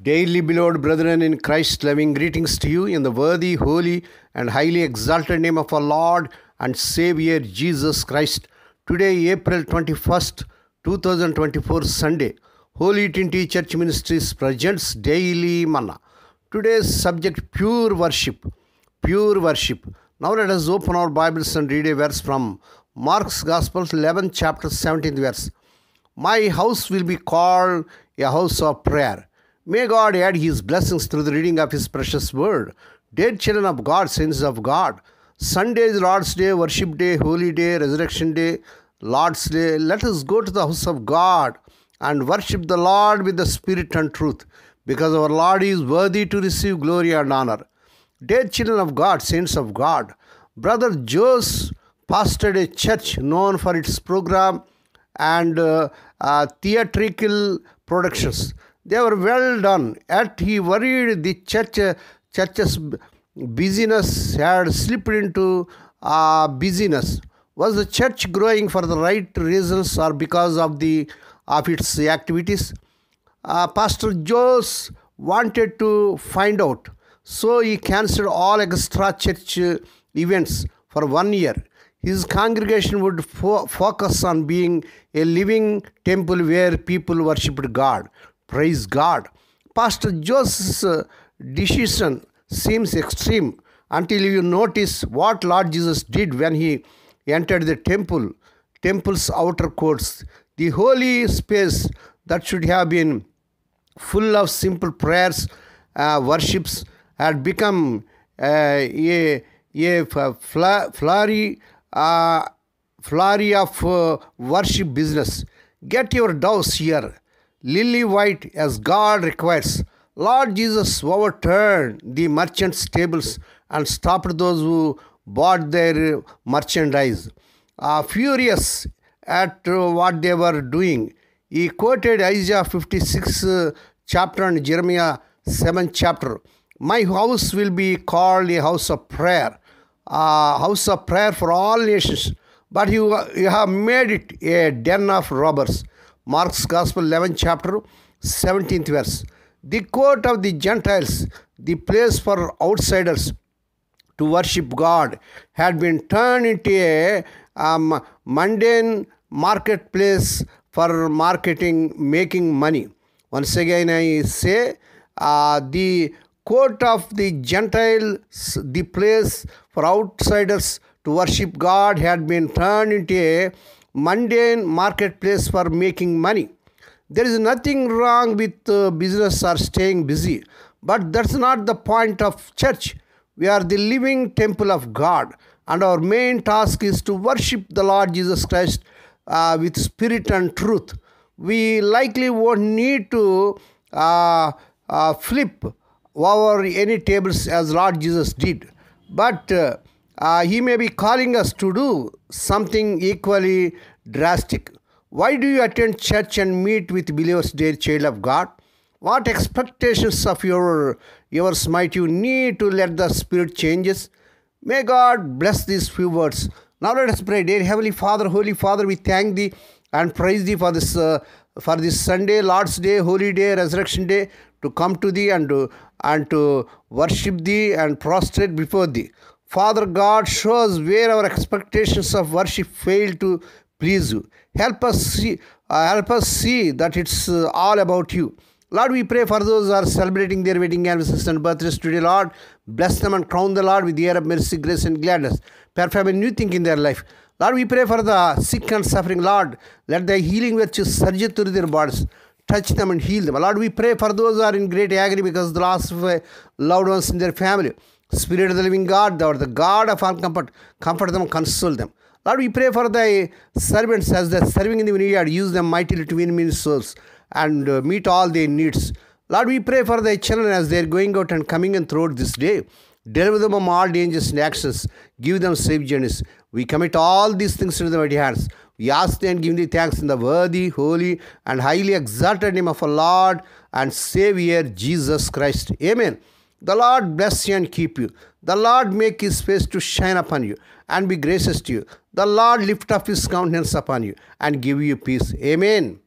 Daily beloved brethren in Christ, loving greetings to you in the worthy, holy, and highly exalted name of our Lord and Savior Jesus Christ. Today, April 21st, 2024, Sunday, Holy Trinity Church Ministries presents Daily Manna. Today's subject, pure worship. Pure worship. Now let us open our Bibles and read a verse from Mark's Gospel, 11th chapter, 17th verse. My house will be called a house of prayer. May God add His blessings through the reading of His precious word. Dear children of God, saints of God, Sunday is Lord's Day, Worship Day, Holy Day, Resurrection Day, Lord's Day. Let us go to the house of God and worship the Lord with the Spirit and truth, because our Lord is worthy to receive glory and honor. Dear children of God, saints of God, Brother Jose pastored a church known for its program and theatrical productions. They were well done, yet he worried the church's busyness had slipped into busyness. Was the church growing for the right reasons or because of its activities? Pastor Jose wanted to find out, so he cancelled all extra church events for 1 year. His congregation would focus on being a living temple where people worshipped God. Praise God. Pastor Joseph's decision seems extreme until you notice what Lord Jesus did when He entered the temple's outer courts. The holy space that should have been full of simple prayers, worships, had become a flurry of worship business. Get your doves here, lily white as God requires. Lord Jesus overturned the merchants' tables and stopped those who bought their merchandise. Furious at what they were doing, he quoted Isaiah 56 chapter and Jeremiah 7 chapter. My house will be called a house of prayer for all nations, but you have made it a den of robbers. Mark's Gospel, 11th chapter, 17th verse. The court of the Gentiles, the place for outsiders to worship God, had been turned into a mundane marketplace for making money. Once again I say, the court of the Gentiles, the place for outsiders to worship God, had been turned into a mundane marketplace for making money. There is nothing wrong with business or staying busy, but that's not the point of church. We are the living temple of God, and our main task is to worship the Lord Jesus Christ with spirit and truth. We likely won't need to flip over any tables as Lord Jesus did, but He may be calling us to do something equally drastic. Why do you attend church and meet with believers, dear child of God? What expectations of yours might you need to let the Spirit changes? May God bless these few words. Now let us pray. Dear Heavenly Father, Holy Father, we thank Thee and praise Thee for this Sunday, Lord's Day, Holy Day, Resurrection Day, to come to Thee and to worship Thee and prostrate before Thee. Father God, show us where our expectations of worship fail to please You. Help us see that it's all about You. Lord, we pray for those who are celebrating their wedding anniversaries and birthdays today. Lord, bless them and crown the Lord with the air of mercy, grace, and gladness. Perform a new thing in their life. Lord, we pray for the sick and suffering. Lord, let the healing virtues surge through their bodies. Touch them and heal them. Lord, we pray for those who are in great agony because of the loss of loved ones in their family. Spirit of the living God, Thou art the God of all comfort. Comfort them, console them. Lord, we pray for Thy servants as they are serving in the vineyard. Use them mightily to win many souls and meet all their needs. Lord, we pray for Thy children as they are going out and coming in throughout this day. Deliver them from all dangers and actions. Give them safe journeys. We commit all these things to Thy mighty hands. We ask Thee and give Thee thanks in the worthy, holy, and highly exalted name of our Lord and Savior Jesus Christ. Amen. The Lord bless you and keep you. The Lord make His face to shine upon you and be gracious to you. The Lord lift up His countenance upon you and give you peace. Amen.